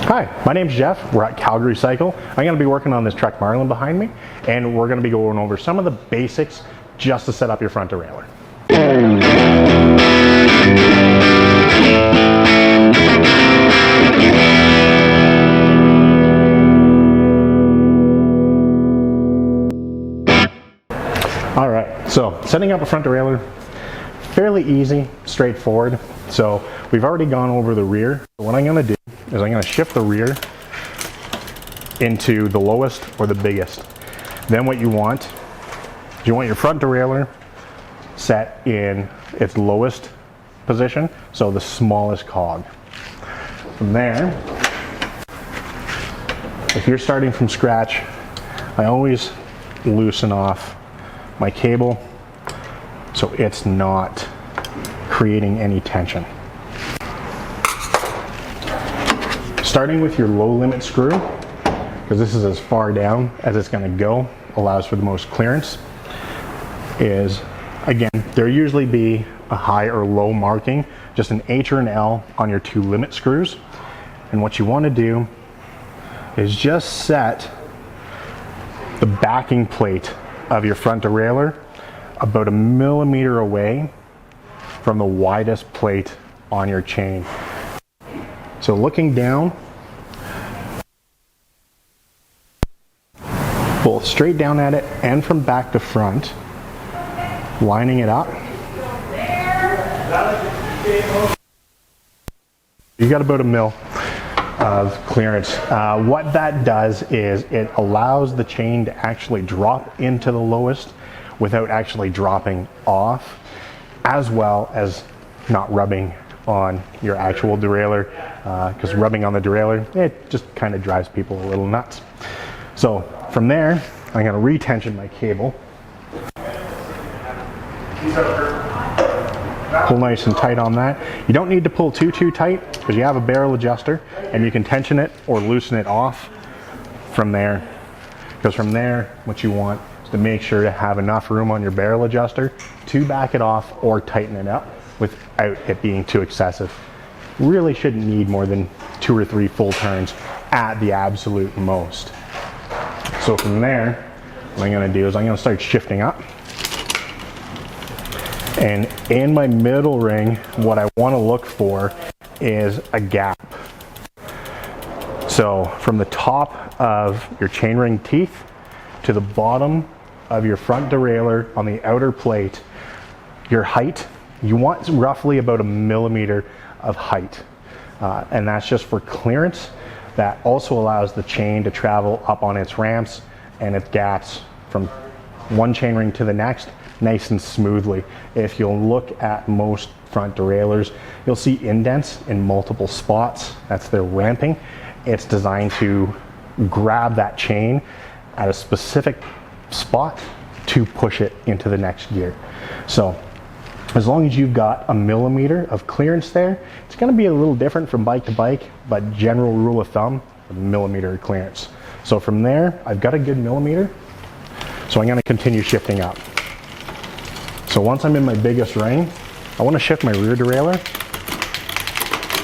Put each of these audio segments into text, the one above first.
Hi, my name's Geoff. We're at Calgary Cycle. I'm going to be working on this Trek Marlin behind me, and we're going to be going over some of the basics just to set up your front derailleur. All right, so setting up a front derailleur, fairly easy, straightforward. So we've already gone over the rear. What I'm going to do is I'm going to shift the rear into the lowest or the biggest. Then what you want is you want your front derailleur set in its lowest position, so the smallest cog. From there, if you're starting from scratch, I always loosen off my cable so it's not creating any tension. Starting with your low limit screw, because this is as far down as it's going to go, allows for the most clearance, is, again, there usually be a high or low marking, just an H or an L on your two limit screws. And what you want to do is just set the backing plate of your front derailleur about 1 millimeter away from the widest plate on your chain. So looking down, both straight down at it and from back to front, lining it up. You got about 1 mil of clearance. What that does is it allows the chain to actually drop into the lowest without actually dropping off, as well as not rubbing on your actual derailleur, because rubbing on the derailleur, it just kind of drives people a little nuts. So from there, I'm going to retension my cable. Pull nice and tight on that. You don't need to pull too tight because you have a barrel adjuster and you can tension it or loosen it off from there. Because from there, what you want is to make sure to have enough room on your barrel adjuster to back it off or tighten it up without it being too excessive. Really shouldn't need more than 2 or 3 full turns at the absolute most. So from there, what I'm going to do is I'm going to start shifting up. And in my middle ring, what I want to look for is a gap. So from the top of your chainring teeth to the bottom of your front derailleur on the outer plate, your height, you want roughly about 1 millimeter of height. And that's just for clearance. That also allows the chain to travel up on its ramps and its gaps from one chainring to the next nice and smoothly. If you'll look at most front derailleurs, you'll see indents in multiple spots. That's their ramping. It's designed to grab that chain at a specific spot to push it into the next gear. So as long as you've got 1 millimeter of clearance there, it's going to be a little different from bike to bike, but general rule of thumb, 1 millimeter of clearance. So from there, I've got a good millimeter, so I'm going to continue shifting up. So once I'm in my biggest ring, I want to shift my rear derailleur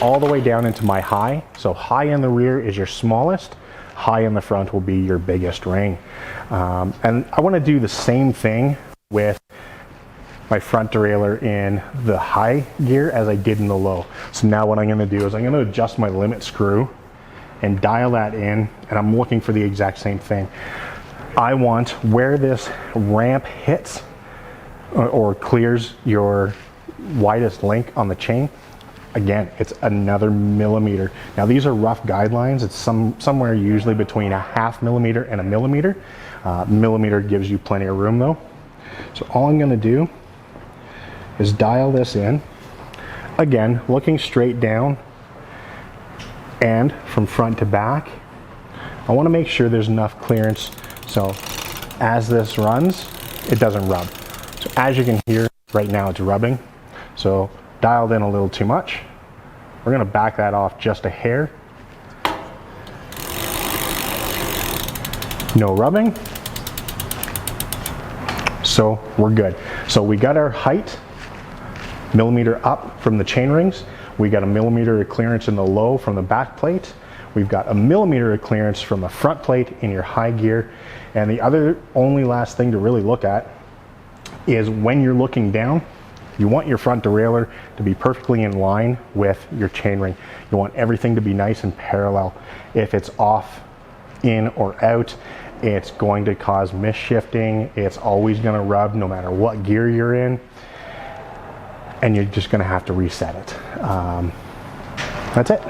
all the way down into my high. So high in the rear is your smallest, high in the front will be your biggest ring. And I want to do the same thing with my front derailleur in the high gear as I did in the low. So now what I'm going to do is I'm going to adjust my limit screw and dial that in, and I'm looking for the exact same thing. I want where this ramp hits or clears your widest link on the chain. Again, it's another millimeter. Now these are rough guidelines. It's somewhere usually between 1/2 millimeter and 1 millimeter. Millimeter gives you plenty of room though. So all I'm gonna do is dial this in. Again, looking straight down and from front to back. I wanna make sure there's enough clearance so as this runs, it doesn't rub. So as you can hear, right now it's rubbing. So dialed in a little too much. We're gonna back that off just a hair. No rubbing. So we're good. So we got our height, millimeter up from the chain rings. We got 1 millimeter of clearance in the low from the back plate. We've got 1 millimeter of clearance from the front plate in your high gear. And the only last thing to really look at is when you're looking down, you want your front derailleur to be perfectly in line with your chainring. You want everything to be nice and parallel. If it's off, in or out, it's going to cause misshifting. It's always going to rub no matter what gear you're in, and you're just going to have to reset it. That's it.